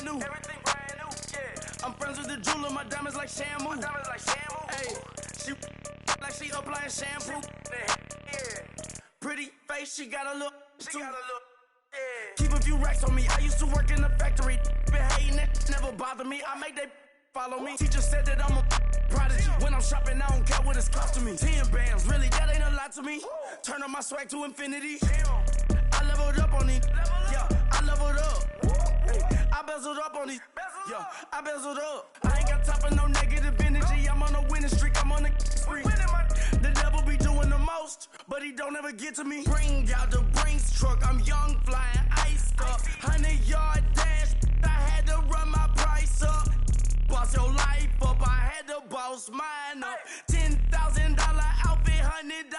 new. Yeah. I'm friends with the jeweler, my diamonds like Shamu. Hey, she like she applying shampoo. Yeah. Pretty face, she got a look. Yeah. Keep a few racks on me. I used to work in the factory. Been hating it, never bother me. I make they follow me. Teacher said that I'm a prodigy. When I'm shopping, I don't care what it's costing me. 10 bands, really, that ain't a lot to me. Turn up my swag to infinity. I leveled up on these. Yeah, I leveled up. Hey, I bezeled up on these. Yeah, I bezeled up. I ain't got time for no negative energy. I'm on a winning streak. I'm on a spree. The devil be doing the most, but he don't ever get to me. Bring out the Brinks truck. I'm young, flying, iced up. 100-yard dash. I had to run my price up. Boss your life up. I had to boss mine up. $10,000 outfit, $100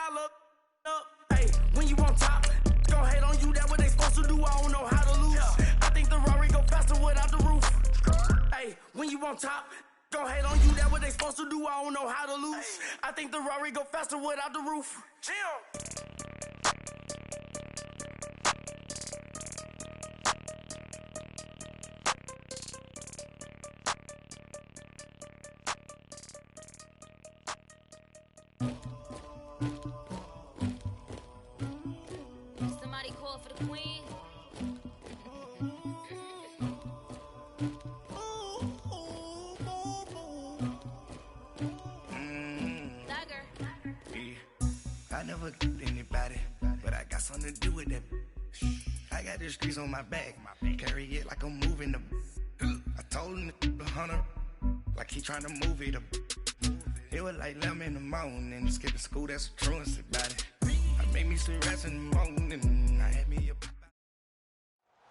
up. Hey, when you on top, gon' hate on you. That what they supposed to do. I don't know how to lose. I think the Rari go faster without the roof. Hey, when you on top, gon' hate on you. That what they supposed to do. I don't know how to lose. I think the Rari go faster without the roof. Somebody call for the queen. I never killed anybody, but I got something to do with that. I got the streets on my back, carry it like I'm moving the. I told him to 100, like he trying to move it up. It was like 11 in the morning, skipping school, that's a truancy about it. I made me some rest in the morning, I had me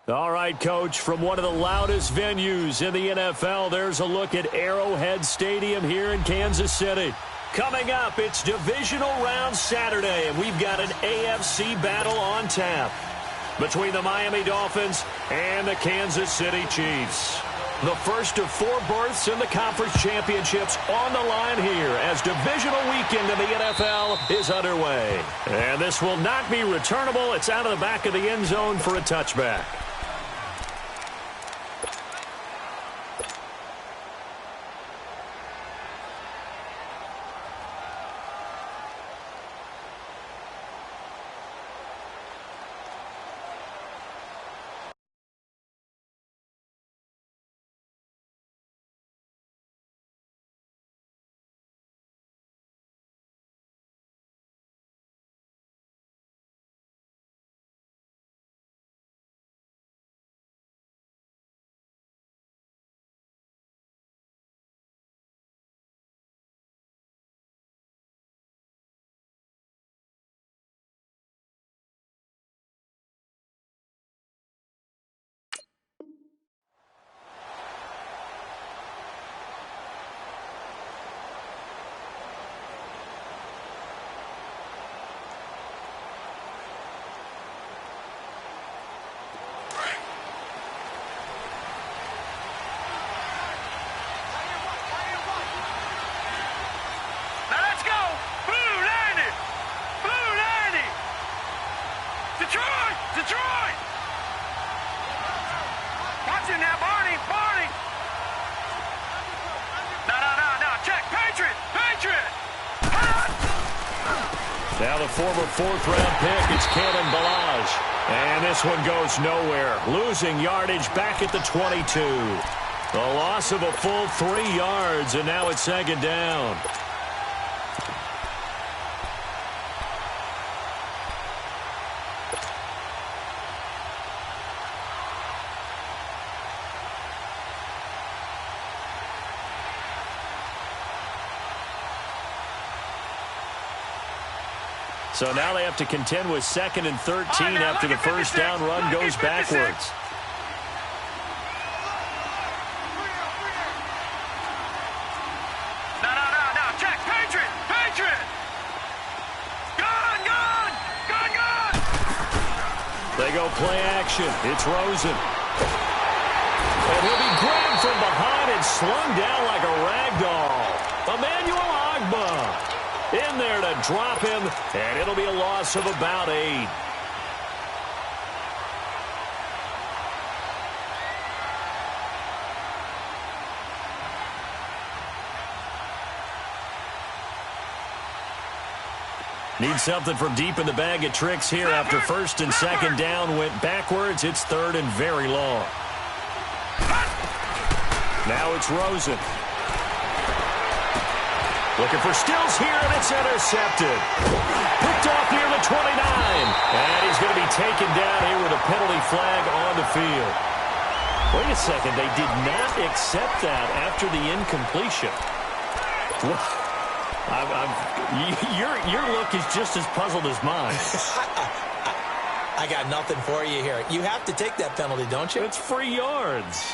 a. All right, Coach, from one of the loudest venues in the NFL, there's a look at Arrowhead Stadium here in Kansas City. Coming up, it's Divisional Round Saturday, and we've got an AFC battle on tap between the Miami Dolphins and the Kansas City Chiefs. The first of 4 berths in the conference championships on the line here as divisional weekend in the NFL is underway. And this will not be returnable. It's out of the back of the end zone for a touchback. Detroit! Watch it now, Barney! No, check, Patriot! Now the former 4th-round pick, it's Cannon Balaj. And this one goes nowhere. Losing yardage back at the 22. A loss of a full 3 yards, and now it's 2nd down. So now they have to contend with 2nd and 13 after the first down run goes backwards. No, check, Patriot! Gone! They go play action. It's Rosen. And he'll be grabbed from behind and slung down like a rag doll. Emmanuel Ogbah in there to drop him, and it'll be a loss of about 8. Need something from deep in the bag of tricks here after first and second down went backwards. It's third and very long. Now it's Rosen. Looking for Stills here, and it's intercepted. Picked off near the 29. And he's going to be taken down here with a penalty flag on the field. Wait a second. They did not accept that after the incompletion. Your look is just as puzzled as mine. I got nothing for you here. You have to take that penalty, don't you? It's free yards.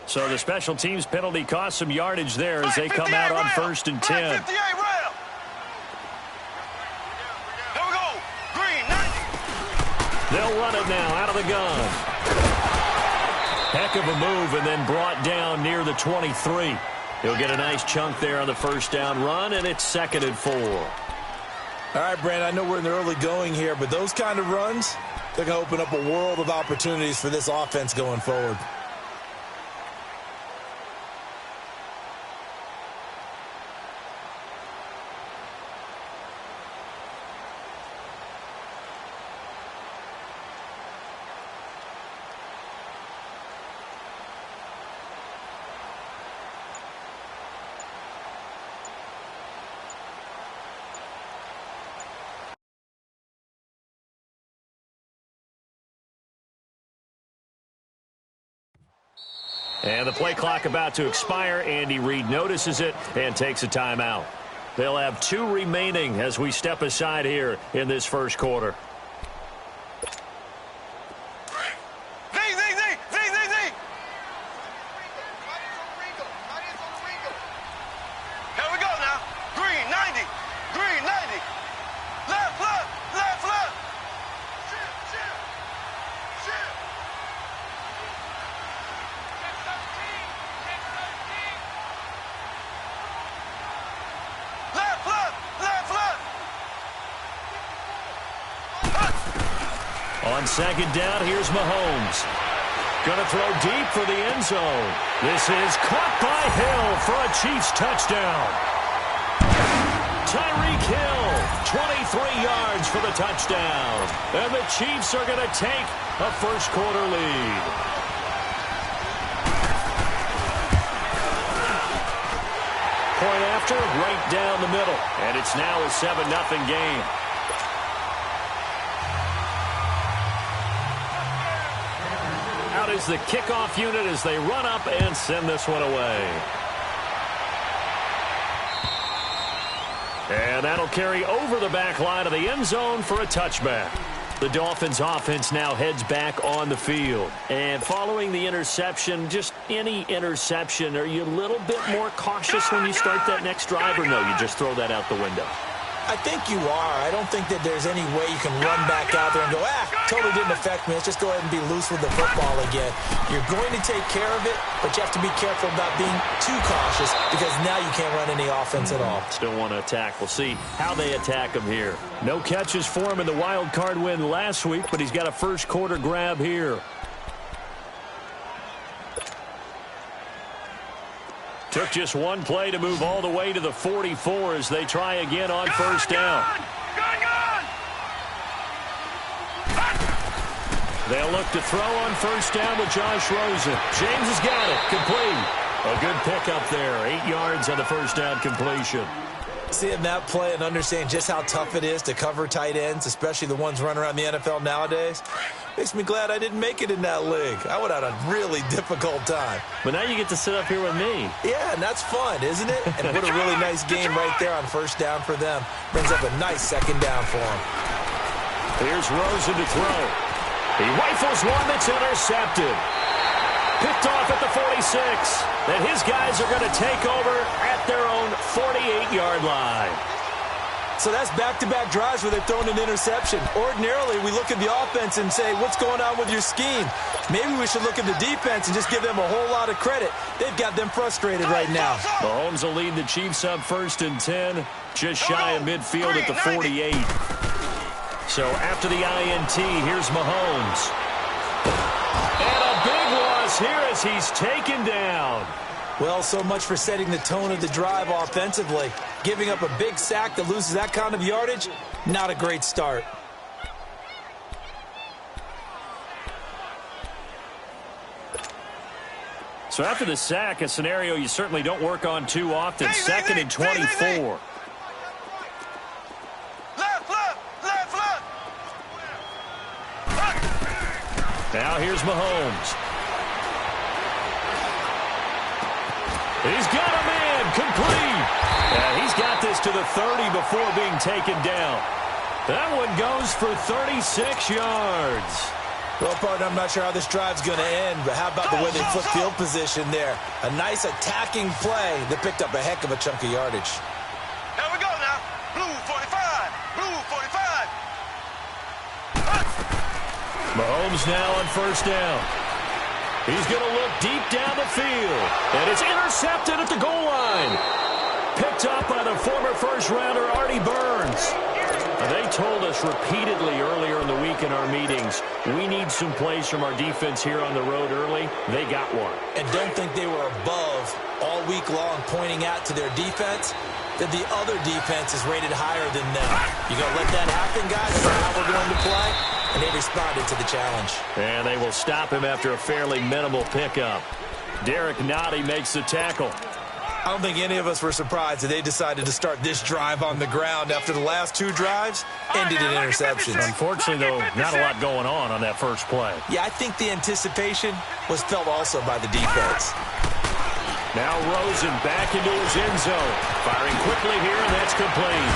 So the special teams penalty cost some yardage there as they come out on first and 10. They'll run it now out of the gun. Heck of a move and then brought down near the 23. He'll get a nice chunk there on the first down run, and it's 2nd and 4. All right, Brandon, I know we're in the early going here, but those kind of runs, they're going to open up a world of opportunities for this offense going forward. And the play clock about to expire. Andy Reid notices it and takes a timeout. They'll have 2 remaining as we step aside here in this first quarter. On second down, here's Mahomes. Going to throw deep for the end zone. This is caught by Hill for a Chiefs touchdown. Tyreek Hill, 23 yards for the touchdown. And the Chiefs are going to take a first quarter lead. Point after, right down the middle. And it's now a 7-0 game. Out is the kickoff unit as they run up and send this one away. And that'll carry over the back line of the end zone for a touchback. The Dolphins offense now heads back on the field. And following the interception, just any interception, are you a little bit more cautious when you start that next drive, or no, you just throw that out the window? I think you are. I don't think that there's any way you can run back out there and go, totally didn't affect me. Let's just go ahead and be loose with the football again. You're going to take care of it, but you have to be careful about being too cautious because now you can't run any offense at all. Still want to attack. We'll see how they attack him here. No catches for him in the wild card win last week, but he's got a first quarter grab here. Took just one play to move all the way to the 44 as they try again on first down. They'll look to throw on first down with Josh Rosen. James has got it. Complete. A good pickup there. 8 yards on the first down completion. Seeing that play and understanding just how tough it is to cover tight ends, especially the ones running around the NFL nowadays, makes me glad I didn't make it in that league. I would have had a really difficult time. But now you get to sit up here with me. Yeah, and that's fun, isn't it? And what a really nice game right there on first down for them. Brings up a nice second down for them. Here's Rosen to throw. He rifles one that's intercepted. Picked off at the 46. And his guys are going to take over at their own 48-yard line. So that's back-to-back drives where they've thrown an interception. Ordinarily, we look at the offense and say, what's going on with your scheme? Maybe we should look at the defense and just give them a whole lot of credit. They've got them frustrated right now. Mahomes will lead the Chiefs up first and 10, just shy of midfield at the 48. So after the INT, here's Mahomes. loss here as he's taken down. Well, so much for setting the tone of the drive offensively. Giving up a big sack that loses that kind of yardage, not a great start. So after the sack, a scenario you certainly don't work on too often. 2nd and 24. Now here's Mahomes. He's got a man complete. And he's got this to the 30 before being taken down. That one goes for 36 yards. Well, partner, I'm not sure how this drive's going to end, but how about the way they flip field position there? A nice attacking play that picked up a heck of a chunk of yardage. Here we go now. Blue 45. Blue 45. Mahomes now on first down. He's going to look deep down the field. And it's intercepted at the goal line. Picked up by the former first-rounder, Artie Burns. They told us repeatedly earlier in the week in our meetings, we need some plays from our defense here on the road early. They got one. And don't think they were above all week long pointing out to their defense that the other defense is rated higher than them. You going to let that happen, guys? That's how we're going to play. And they responded to the challenge. And they will stop him after a fairly minimal pickup. Derek Nottie makes the tackle. I don't think any of us were surprised that they decided to start this drive on the ground after the last two drives ended in interceptions. Unfortunately, though, not a lot going on that first play. Yeah, I think the anticipation was felt also by the defense. Now Rosen back into his end zone. Firing quickly here, and that's complete.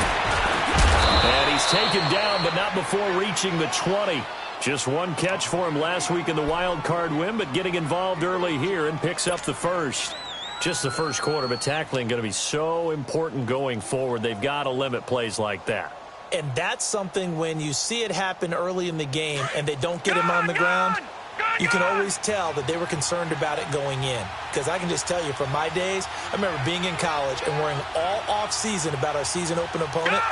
And he's taken down, but not before reaching the 20. Just one catch for him last week in the wild card win, but getting involved early here and picks up the first. Just the first quarter, but tackling going to be so important going forward. They've got to limit plays like that. And that's something when you see it happen early in the game and they don't get him on the ground, you can always tell that they were concerned about it going in. Because I can just tell you from my days, I remember being in college and worrying all off-season about our season open opponent,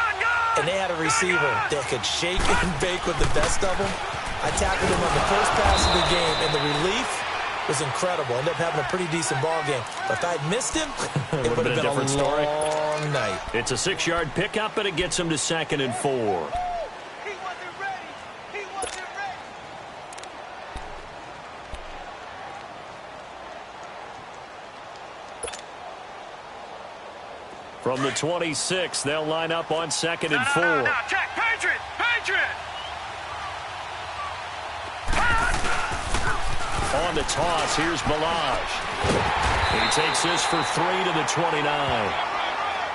and they had a receiver that could shake and bake with the best of them. I tackled him on the first pass of the game, and the relief was incredible. Ended up having a pretty decent ball game. But if I'd missed him, it would have been a different story. Long night. It's a 6-yard pickup, and it gets him to 2nd and 4. He wasn't ready. He wasn't ready. From the 26, they'll line up on 2nd and 4. Now, check. Patriot. Patriot. On the toss, here's Balaj. He takes this for 3 to the 29.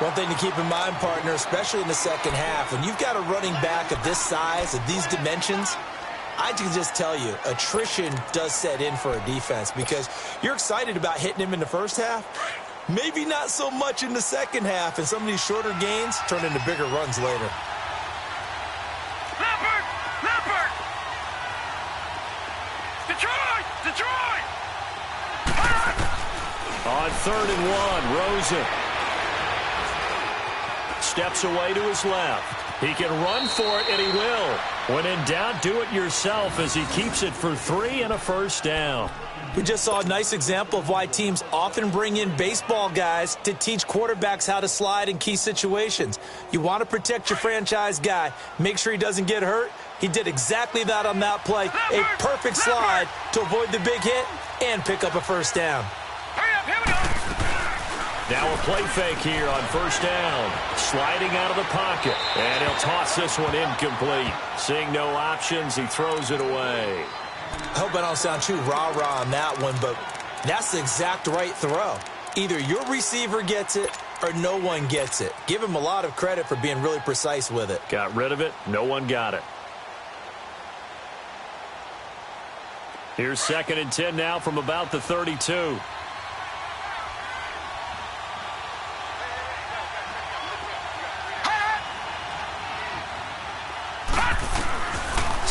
One thing to keep in mind, partner, especially in the second half, when you've got a running back of this size, of these dimensions, I can just tell you, attrition does set in for a defense because you're excited about hitting him in the first half. Maybe not so much in the second half, and some of these shorter gains turn into bigger runs later. Leopard! Detroit! On 3rd and 1, Rosen steps away to his left. He can run for it, and he will. When in doubt, do it yourself as he keeps it for 3 and a first down. We just saw a nice example of why teams often bring in baseball guys to teach quarterbacks how to slide in key situations. You want to protect your franchise guy. Make sure he doesn't get hurt. He did exactly that on that play. A perfect slide to avoid the big hit and pick up a first down. Hurry up, here we go. Now a play fake here on first down. Sliding out of the pocket. And he'll toss this one incomplete. Seeing no options, he throws it away. I hope I don't sound too rah-rah on that one, but that's the exact right throw. Either your receiver gets it or no one gets it. Give him a lot of credit for being really precise with it. Got rid of it. No one got it. Here's 2nd and 10 now from about the 32.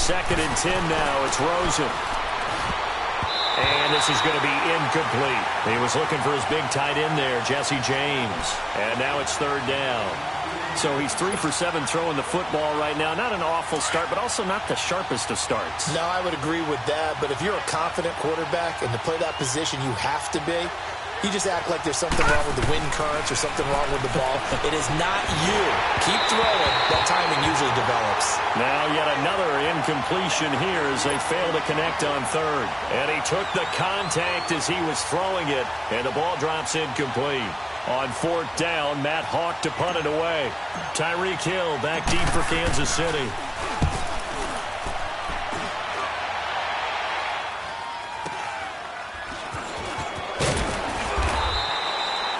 2nd and 10 now. It's Rosen. And this is going to be incomplete. He was looking for his big tight end there, Jesse James. And now it's third down. So he's 3 for 7 throwing the football right now. Not an awful start, but also not the sharpest of starts. No, I would agree with that. But if you're a confident quarterback and to play that position, you have to be. You just act like there's something wrong with the wind currents or something wrong with the ball. It is not you. Keep throwing. That timing usually develops. Now yet another incompletion here as they fail to connect on third. And he took the contact as he was throwing it, and the ball drops incomplete. On fourth down, Matt Hawk to punt it away. Tyreek Hill back deep for Kansas City.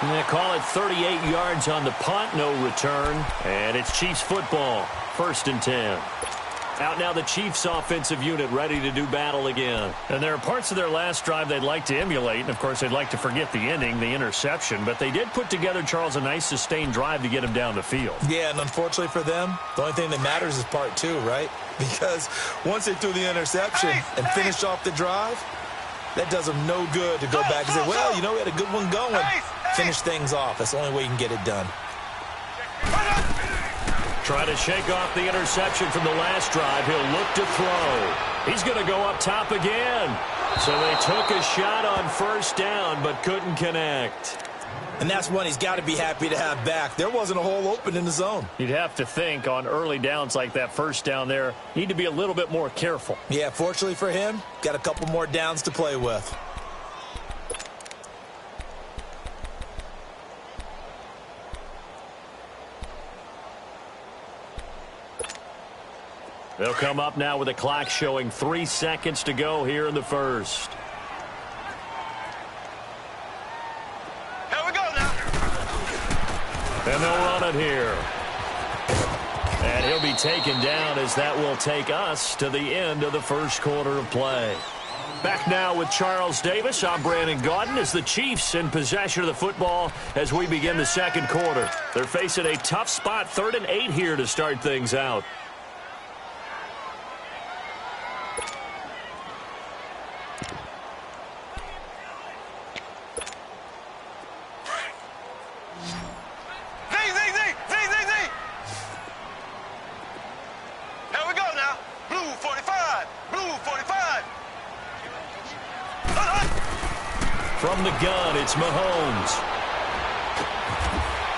And they call it 38 yards on the punt, no return. And it's Chiefs football, 1st and 10. Out now the Chiefs offensive unit ready to do battle again. And there are parts of their last drive they'd like to emulate. And, of course, they'd like to forget the ending, the interception. But they did put together, Charles, a nice sustained drive to get him down the field. Yeah, and unfortunately for them, the only thing that matters is part 2, right? Because once they threw the interception and finished off the drive, that does them no good to go back and say, well, you know, we had a good one going. Finish things off. That's the only way you can get it done. Try to shake off the interception from the last drive. He'll look to throw. He's going to go up top again. So they took a shot on first down but couldn't connect. And that's one he's got to be happy to have back. There wasn't a hole open in the zone. You'd have to think on early downs like that first down there, need to be a little bit more careful. Yeah, fortunately for him, got a couple more downs to play with. They'll come up now with a clock showing 3 seconds to go here in the first. Here we go now. And they'll run it here. And he'll be taken down as that will take us to the end of the first quarter of play. Back now with Charles Davis. I'm Brandon Gaudin as the Chiefs in possession of the football as we begin the second quarter. They're facing a tough spot, 3rd and 8 here to start things out. From the gun, it's Mahomes.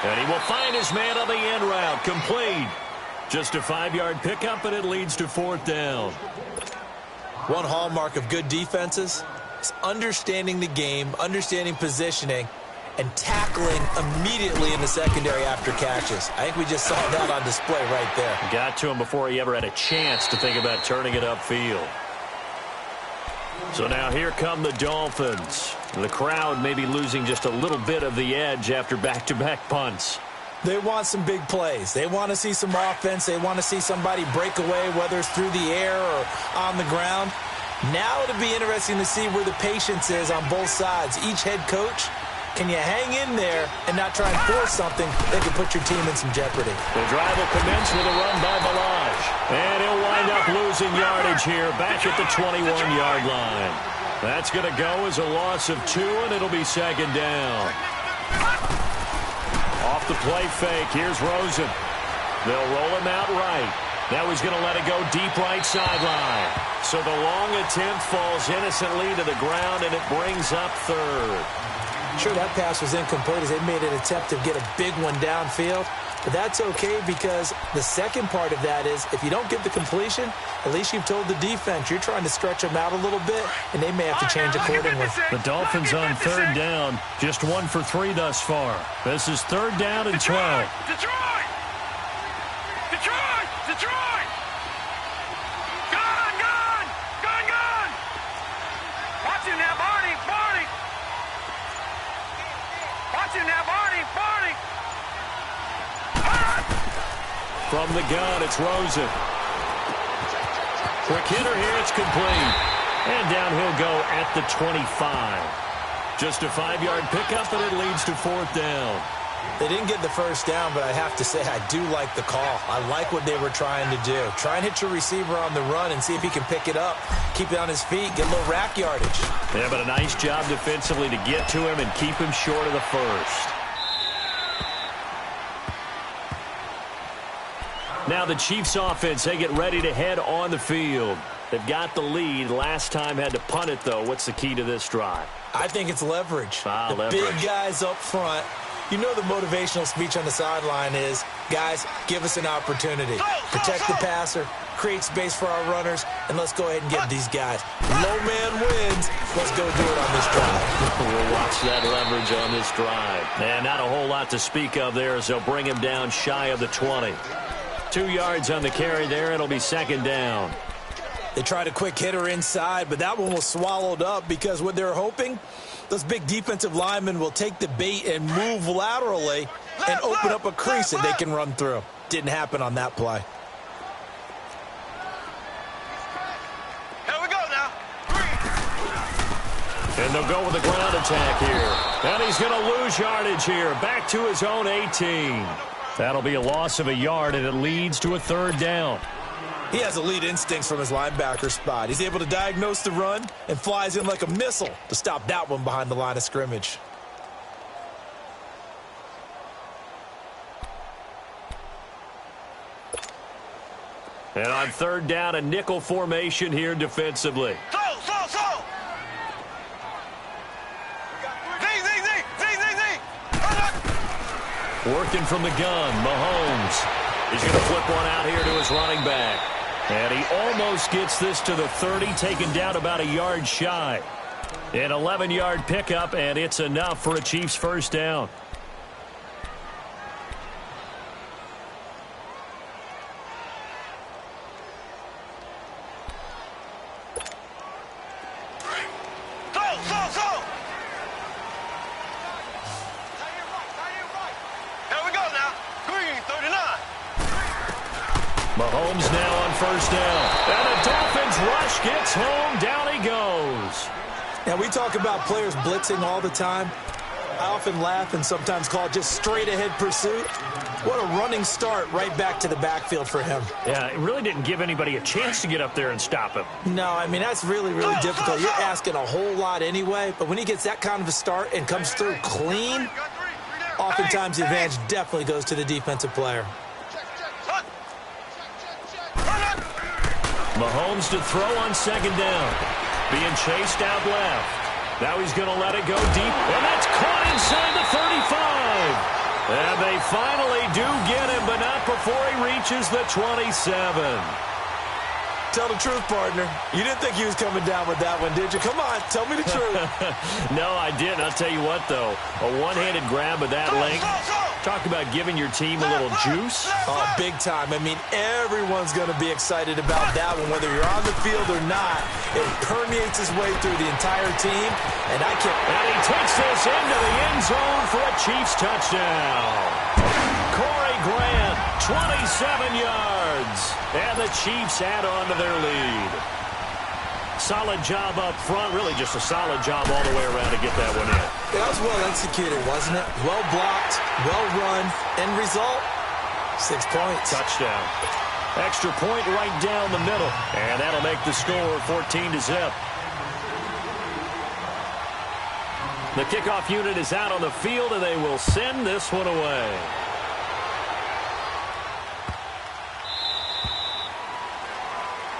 And he will find his man on the end route. Complete. Just a 5-yard pickup, and it leads to 4th down. One hallmark of good defenses is understanding the game, understanding positioning, and tackling immediately in the secondary after catches. I think we just saw that on display right there. Got to him before he ever had a chance to think about turning it upfield. So now here come the Dolphins. The crowd may be losing just a little bit of the edge after back-to-back punts. They want some big plays. They want to see some offense. They want to see somebody break away, whether it's through the air or on the ground. Now it'll be interesting to see where the patience is on both sides. Each head coach, can you hang in there and not try and force something that could put your team in some jeopardy? The drive will commence with a run by Balaj. And he'll wind up losing yardage here back at the 21-yard line. That's going to go as a loss of 2, and it'll be 2nd down. Off the play fake, here's Rosen. They'll roll him out right. Now he's going to let it go deep right sideline. So the long attempt falls innocently to the ground, and it brings up 3rd. Sure, that pass was incomplete as they made an attempt to get a big one downfield. But that's okay because the second part of that is if you don't get the completion, at least you've told the defense you're trying to stretch them out a little bit, and they may have to change accordingly. The Dolphins on 3rd down, just 1 for 3 thus far. This is 3rd down and 12. Detroit! Detroit! Detroit! Gun! Gun! Gun! Gun! Watch him now, Barney! Barney! Watch him now, Barney! Barney! From the gun, it's Rosen. Quick hitter here, it's complete. And down he'll go at the 25. Just a 5-yard pickup, and it leads to 4th down. They didn't get the first down, but I have to say I do like the call. I like what they were trying to do. Try and hit your receiver on the run and see if he can pick it up, keep it on his feet, get a little rack yardage. Yeah, but a nice job defensively to get to him and keep him short of the first. Now the Chiefs offense, they get ready to head on the field. They've got the lead. Last time had to punt it, though. What's the key to this drive? I think it's leverage. Leverage. Big guys up front. You know the motivational speech on the sideline is, guys, give us an opportunity. Protect the passer, create space for our runners, and let's go ahead and get these guys. Low man wins. Let's go do it on this drive. We'll watch that leverage on this drive. And not a whole lot to speak of there as they'll bring him down shy of the 20. 2 yards on the carry there. It'll be second down. They tried a quick hitter inside, but that one was swallowed up because what they're hoping, those big defensive linemen will take the bait and move laterally and open up a crease that they can run through. Didn't happen on that play. Here we go now. And they'll go with the ground attack here. And he's going to lose yardage here. Back to his own 18. That'll be a loss of a yard, and it leads to a third down. He has elite instincts from his linebacker spot. He's able to diagnose the run and flies in like a missile to stop that one behind the line of scrimmage. And on third down, a nickel formation here defensively. So. Working from the gun, Mahomes. He's going to flip one out here to his running back. And he almost gets this to the 30, taken down about a yard shy. An 11-yard pickup, and it's enough for a Chiefs first down. Mahomes now on first down. And the Dolphins rush gets home. Down he goes. Now, we talk about players blitzing all the time. I often laugh and sometimes call it just straight-ahead pursuit. What a running start right back to the backfield for him. Yeah, it really didn't give anybody a chance to get up there and stop him. No, I mean, that's really, really difficult. You're asking a whole lot anyway, but when he gets that kind of a start and comes through clean, oftentimes the advantage definitely goes to the defensive player. Mahomes to throw on second down. Being chased out left. Now he's going to let it go deep. And that's caught inside the 35. And they finally do get him, but not before he reaches the 27. Tell the truth, partner. You didn't think he was coming down with that one, did you? Come on, tell me the truth. No, I didn't. I'll tell you what, though. A one-handed grab of that length. Talk about giving your team a little juice. Oh, big time. I mean, everyone's going to be excited about that one, whether you're on the field or not. It permeates his way through the entire team, and I can't... And he takes this into the end zone for a Chiefs touchdown. Corey Grant, 27 yards. And the Chiefs add on to their lead. Solid job up front. Really just a solid job all the way around to get that one in. That was well executed, wasn't it? Well blocked, well run. End result, 6 points. Touchdown. Extra point right down the middle. And that'll make the score 14-0. The kickoff unit is out on the field, and they will send this one away.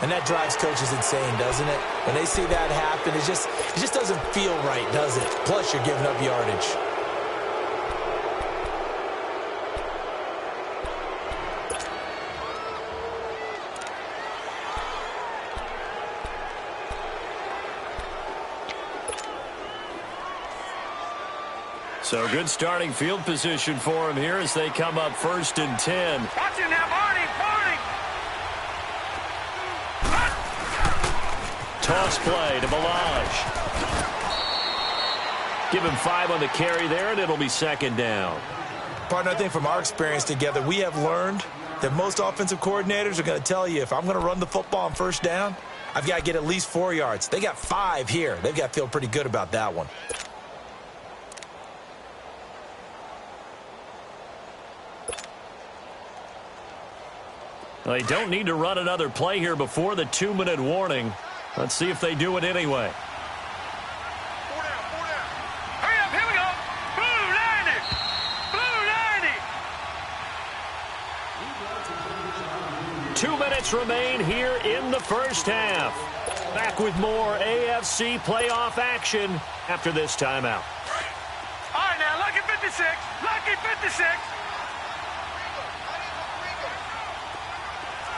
And that drives coaches insane, doesn't it? When they see that happen, it just doesn't feel right, does it? Plus, you're giving up yardage. So good starting field position for him here as they come up 1st and 10. Watch it now, Barney. Toss play to Balaj. Give him 5 on the carry there, and it'll be second down. Partner, I think from our experience together, we have learned that most offensive coordinators are going to tell you, if I'm going to run the football on first down, I've got to get at least 4 yards. They got 5 here. They've got to feel pretty good about that one. Well, they don't need to run another play here before the 2-minute warning. Let's see if they do it anyway. 4 down, 4 down. Hurry up, here we go. Blue 90. Blue 90. 2 minutes remain here in the first half. Back with more AFC playoff action after this timeout. All right, now, lucky 56. Lucky 56.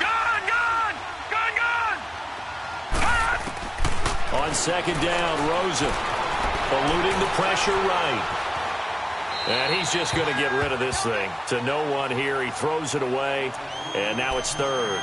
Gone, gone. Gone, gone. On second down, Rosen eluding the pressure right. And he's just going to get rid of this thing. To no one here. He throws it away, and now it's third.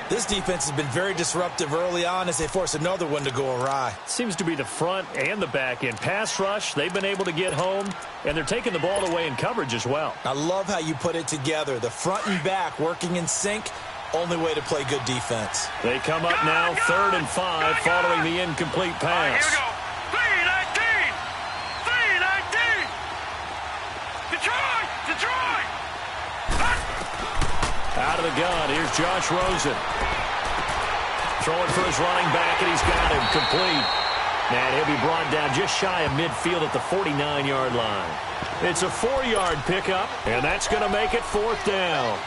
This defense has been very disruptive early on as they force another one to go awry. Seems to be the front and the back end. Pass rush, they've been able to get home, and they're taking the ball away in coverage as well. I love how you put it together. The front and back working in sync, only way to play good defense. They come up now 3rd and 5 following the incomplete pass. Here we go. 319. 319. Detroit. Detroit. Out of the gun, here's Josh Rosen. Throwing for his running back, and he's got him complete. And he'll be brought down just shy of midfield at the 49-yard line. It's a 4-yard pickup, and that's going to make it 4th down.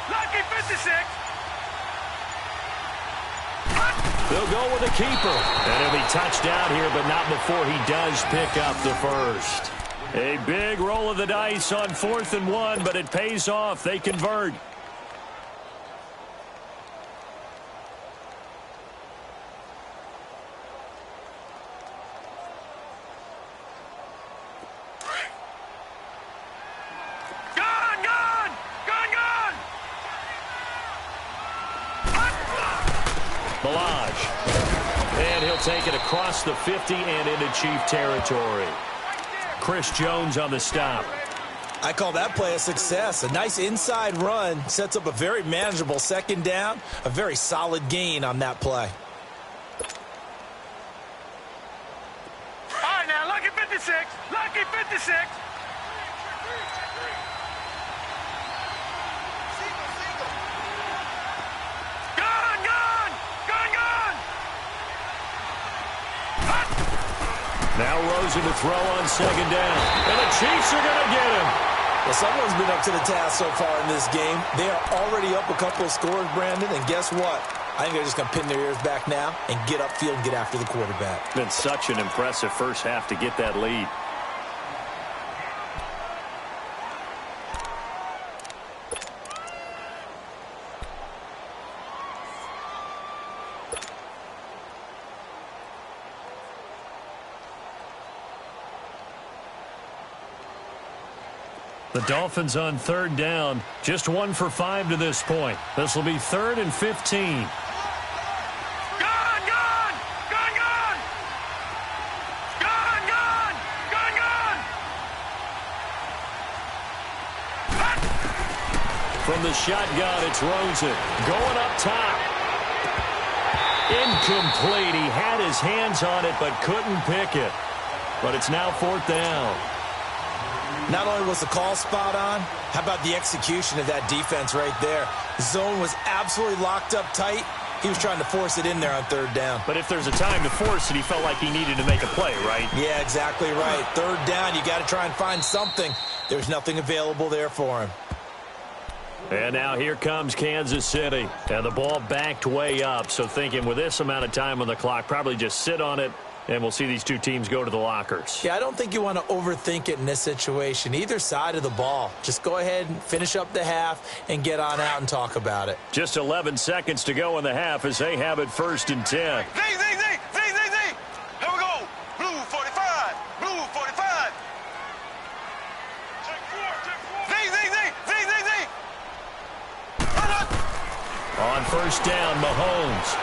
Lucky 56. They'll go with a keeper. And he'll be touched down here, but not before he does pick up the first. A big roll of the dice on 4th and 1, but it pays off. They convert. Take it across the 50 and into Chief territory. Chris Jones on the stop. I call that play a success. A nice inside run sets up a very manageable 2nd down. A very solid gain on that play. All right, now, lucky 56. Lucky 56. Now Rosen to throw on 2nd down. And the Chiefs are going to get him. Well, someone's been up to the task so far in this game. They are already up a couple of scores, Brandon, and guess what? I think they're just going to pin their ears back now and get upfield and get after the quarterback. Been such an impressive first half to get that lead. The Dolphins on 3rd down, just 1 for 5 to this point. This will be 3rd and 15. From the shotgun, it's Rosen going up top. Incomplete. He had his hands on it but couldn't pick it. But it's now 4th down. Not only was the call spot on, how about the execution of that defense right there? The zone was absolutely locked up tight, He was trying to force it in there on third down. But if there's a time to force it, he felt like he needed to make a play, right? Yeah, exactly right. Third down, you got to try and find something. There's nothing available there for him. And now here comes Kansas City. And the ball backed way up. So thinking with this amount of time on the clock, probably just sit on it, and we'll see these two teams go to the lockers. Yeah, I don't think you want to overthink it in this situation. Either side of the ball. Just go ahead and finish up the half and get on out and talk about it. Just 11 seconds to go in the half as they have it 1st and 10. Zing, zing, zing, zing, zing, zing. Here we go. Blue 45. Blue 45. Zing, zing, zing, zing, zing, zing. On 1st down, Mahomes.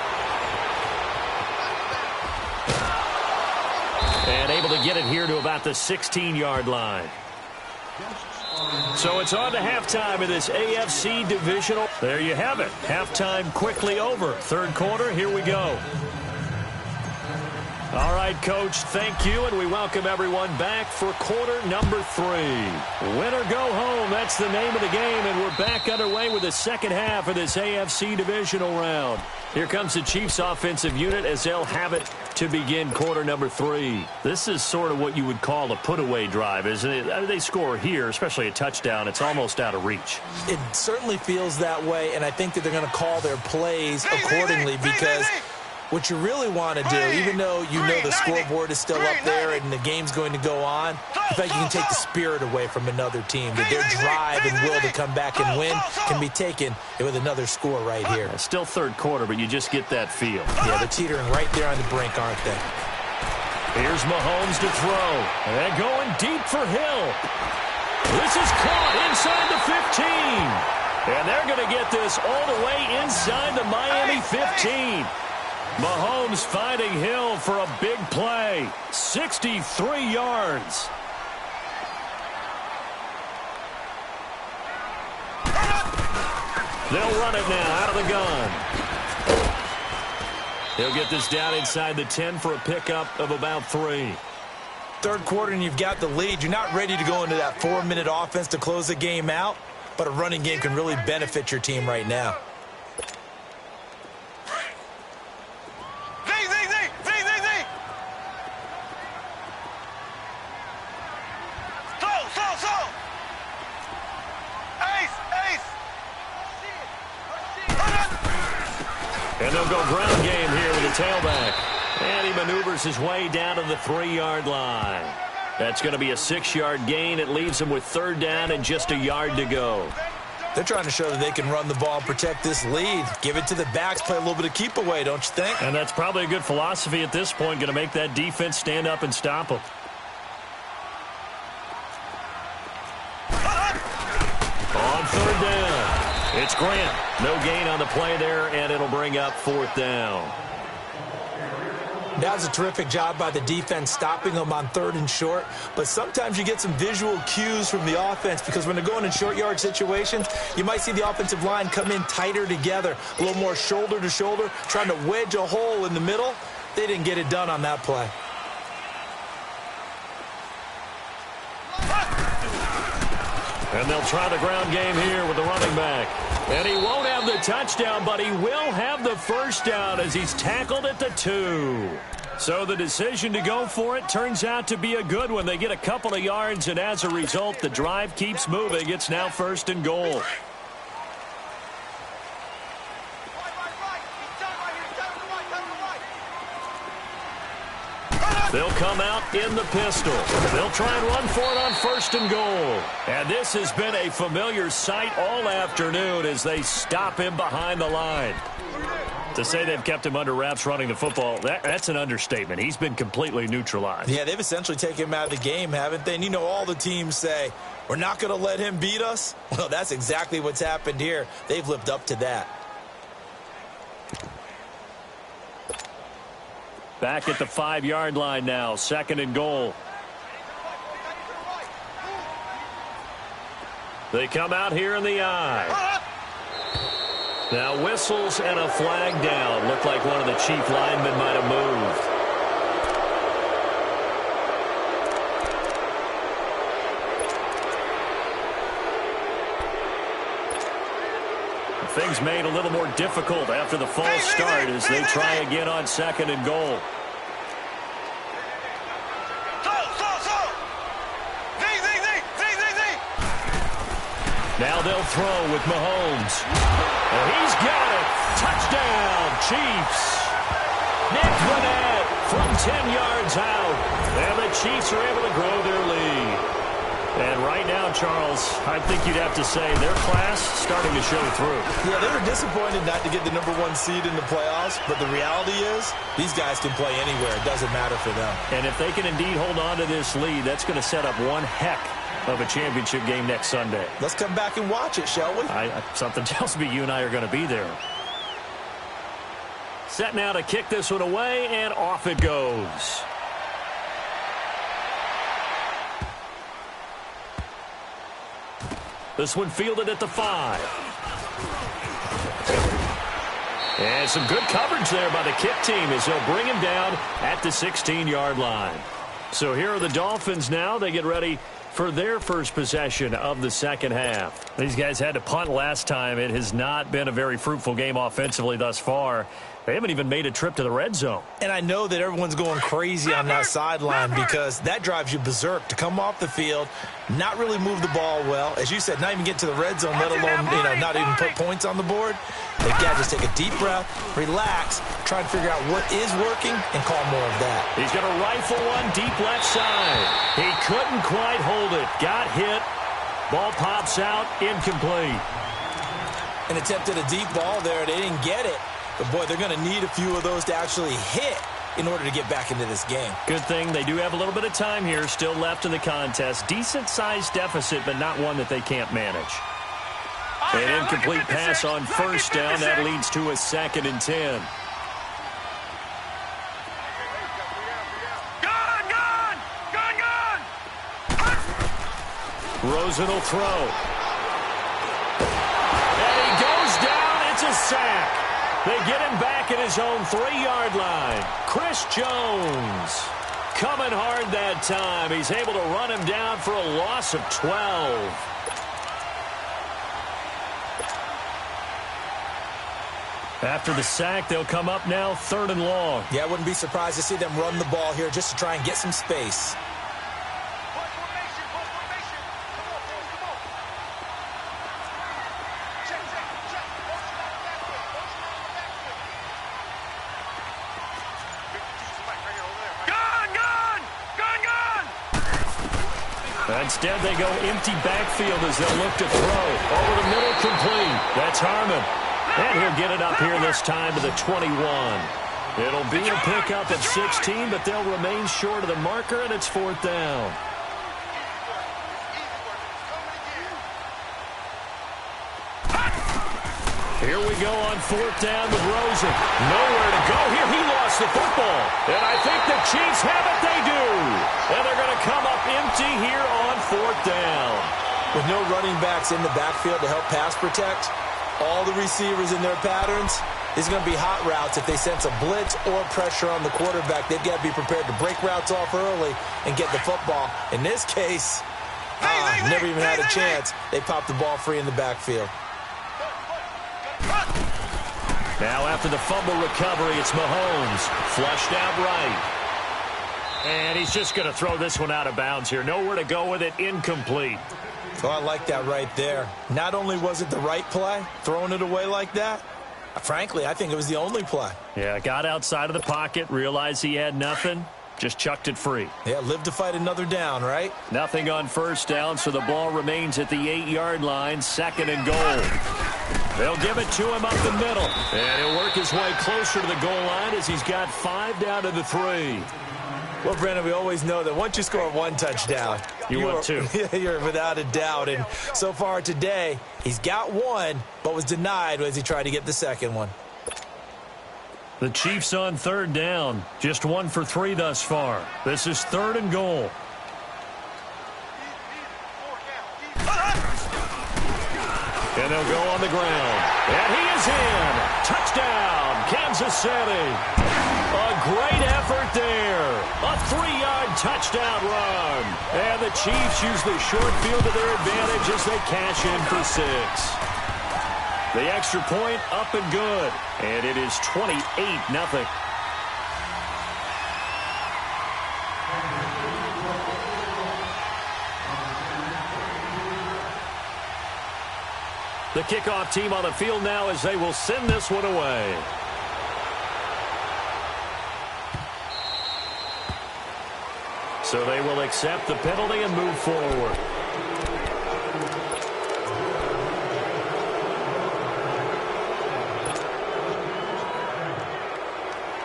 And able to get it here to about the 16-yard line. So it's on to halftime of this AFC divisional. There you have it. Halftime quickly over. Third quarter, here we go. All right, Coach, thank you, and we welcome everyone back for quarter number 3. Win or go home, that's the name of the game, and we're back underway with the second half of this AFC divisional round. Here comes the Chiefs offensive unit as they'll have it to begin quarter number 3. This is sort of what you would call a put-away drive, isn't it? I mean, they score here, especially a touchdown. It's almost out of reach. It certainly feels that way, and I think that they're going to call their plays accordingly because what you really want to do, even though you know the scoreboard is still up there and the game's going to go on, I think you can take the spirit away from another team. That their drive and will to come back and win can be taken with another score right here. It's still third quarter, but you just get that feel. Yeah, they're teetering right there on the brink, aren't they? Here's Mahomes to throw. And going deep for Hill. This is caught inside the 15. And they're going to get this all the way inside the Miami 15. Mahomes finding Hill for a big play. 63 yards. They'll run it now out of the gun. He'll get this down inside the 10 for a pickup of about 3. Third quarter and you've got the lead. You're not ready to go into that 4-minute offense to close the game out, but a running game can really benefit your team right now. And they'll go ground game here with the tailback. And he maneuvers his way down to the 3-yard line. That's going to be a 6-yard gain. It leaves him with third down and just a yard to go. They're trying to show that they can run the ball, protect this lead. Give it to the backs, play a little bit of keep away, don't you think? And that's probably a good philosophy at this point, going to make that defense stand up and stop them. On third down. It's Grant. No gain on the play there, and it'll bring up 4th down. That was a terrific job by the defense stopping them on 3rd and short. But sometimes you get some visual cues from the offense because when they're going in short yard situations, you might see the offensive line come in tighter together, a little more shoulder to shoulder, trying to wedge a hole in the middle. They didn't get it done on that play. And they'll try the ground game here with the running back. And he won't have the touchdown, but he will have the first down as he's tackled at the 2. So the decision to go for it turns out to be a good one. They get a couple of yards, and as a result, the drive keeps moving. It's now 1st and goal. They'll come out in the pistol. They'll try and run for it on 1st and goal. And this has been a familiar sight all afternoon as they stop him behind the line. To say they've kept him under wraps running the football, that's an understatement. He's been completely neutralized. Yeah, they've essentially taken him out of the game, haven't they? And you know all the teams say, we're not going to let him beat us. Well, that's exactly what's happened here. They've lived up to that. Back at the 5-yard line now, 2nd and goal. They come out here in the I. Now whistles and a flag down. Looked like one of the chief linemen might have moved. Things made a little more difficult after the false start as they try again on 2nd and goal. Now they'll throw with Mahomes. And he's got it. Touchdown, Chiefs. Nick Vannett from 10 yards out. And the Chiefs are able to grow their lead. And right now, Charles, I think you'd have to say their class starting to show through. Yeah, they were disappointed not to get the #1 seed in the playoffs, but the reality is these guys can play anywhere. It doesn't matter for them. And if they can indeed hold on to this lead, that's going to set up one heck of a championship game next Sunday. Let's come back and watch it, shall we? Something tells me you and I are going to be there. Set now to kick this one away, and off it goes. This one fielded at the 5. And some good coverage there by the kick team as they'll bring him down at the 16-yard line. So here are the Dolphins now. They get ready for their first possession of the second half. These guys had to punt last time. It has not been a very fruitful game offensively thus far. They haven't even made a trip to the red zone. And I know that everyone's going crazy on that sideline because that drives you berserk to come off the field, not really move the ball well. As you said, not even get to the red zone, let alone, not even put points on the board. They got to just take a deep breath, relax, try and figure out what is working, and call more of that. He's going to rifle one deep left side. He couldn't quite hold it. Got hit. Ball pops out, incomplete. And attempted a deep ball there. They didn't get it. But, boy, they're going to need a few of those to actually hit in order to get back into this game. Good thing they do have a little bit of time here still left in the contest. Decent-sized deficit, but not one that they can't manage. An incomplete pass on first down. That leads to a 2nd and 10. Rosen will throw. And he goes down. It's a sack. They get him back at his own 3-yard line. Chris Jones coming hard that time. He's able to run him down for a loss of 12. After the sack, they'll come up now 3rd and long. Yeah, I wouldn't be surprised to see them run the ball here just to try and get some space. Instead, they go empty backfield as they'll look to throw. Over the middle, complete. That's Harmon. And he'll get it up here this time to the 21. It'll be a pickup at 16, but they'll remain short of the marker, and it's 4th down. Here we go on 4th down with Rosen. Nowhere to go here. He lost the football. And I think the Chiefs have it. They do. And they're going to come up empty here on 4th down. With no running backs in the backfield to help pass protect, all the receivers in their patterns, it's going to be hot routes. If they sense a blitz or pressure on the quarterback, they've got to be prepared to break routes off early and get the football. In this case, never even had a chance. They popped the ball free in the backfield. Now after the fumble recovery, it's Mahomes. Flushed out right. And he's just going to throw this one out of bounds here. Nowhere to go with it. Incomplete. Oh, I like that right there. Not only was it the right play, throwing it away like that, frankly, I think it was the only play. Yeah, got outside of the pocket, realized he had nothing, just chucked it free. Yeah, live to fight another down, right? Nothing on first down, so the ball remains at the 8-yard line, 2nd and goal. They'll give it to him up the middle. And he'll work his way closer to the goal line as he's got 5 down to the 3. Well, Brandon, we always know that once you score 1 touchdown, you're 2. You're without a doubt. And so far today, he's got 1, but was denied as he tried to get the second one. The Chiefs on 3rd down. Just 1 for 3 thus far. This is 3rd and goal. And they'll go on the ground. And he is in. Touchdown, Kansas City. A great effort there. A 3-yard touchdown run. And the Chiefs use the short field to their advantage as they cash in for 6. The extra point up and good. And it is 28-0. The kickoff team on the field now as they will send this one away. So they will accept the penalty and move forward.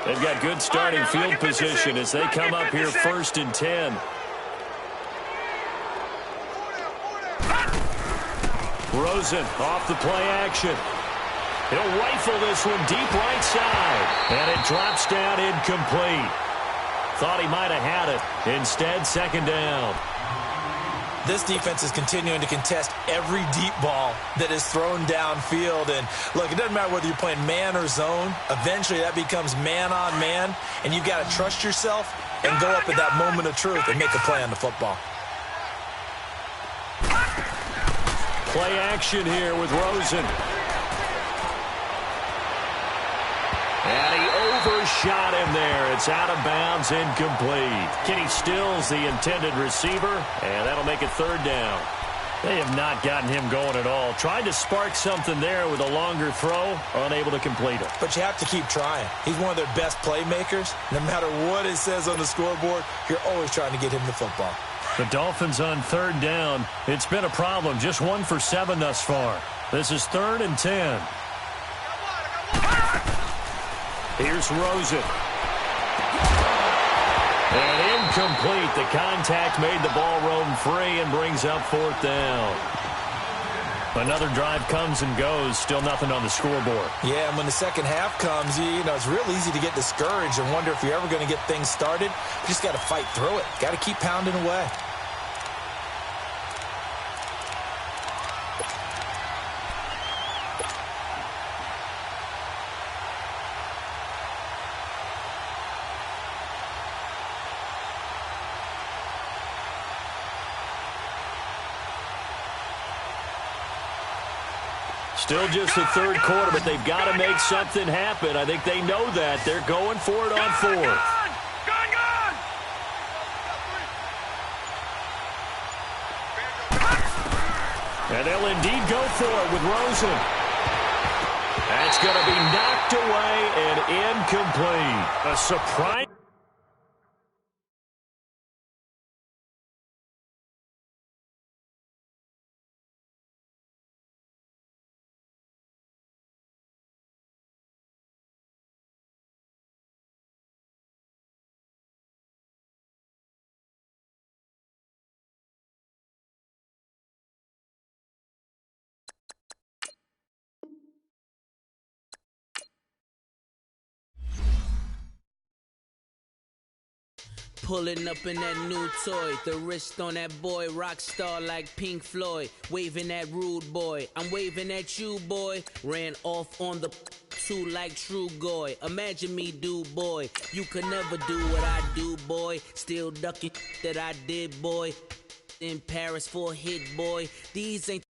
They've got good starting field position as they come up here 1st and 10. Rosen off the play action. He'll rifle this one deep right side. And it drops down incomplete. Thought he might have had it. Instead, 2nd down. This defense is continuing to contest every deep ball that is thrown downfield. And, look, it doesn't matter whether you're playing man or zone. Eventually, that becomes man on man. And you've got to trust yourself and go up at that moment of truth and make a play on the football. Play action here with Rosen. And he overshot him there. It's out of bounds, incomplete. Kenny Stills, the intended receiver, and that'll make it 3rd down. They have not gotten him going at all. Tried to spark something there with a longer throw, unable to complete it. But you have to keep trying. He's one of their best playmakers. No matter what it says on the scoreboard, you're always trying to get him the football. The Dolphins on 3rd down. It's been a problem. Just 1 for 7 thus far. This is 3rd and 10. Here's Rosen. And incomplete. The contact made the ball roam free and brings up 4th down. Another drive comes and goes. Still nothing on the scoreboard. Yeah, and when the second half comes, you know, it's real easy to get discouraged and wonder if you're ever going to get things started. You just got to fight through it. Got to keep pounding away. Still just the 3rd quarter, but they've got to make something happen. I think they know that. They're going for it on 4th. And they'll indeed go for it with Rosen. That's going to be knocked away and incomplete. A surprise. Pulling up in that new toy, the wrist on that boy, rock star like Pink Floyd, waving at rude boy, I'm waving at you boy, ran off on the two like True Goy, imagine me do boy, you could never do what I do boy, still ducking that I did boy, in Paris for a hit boy, these ain't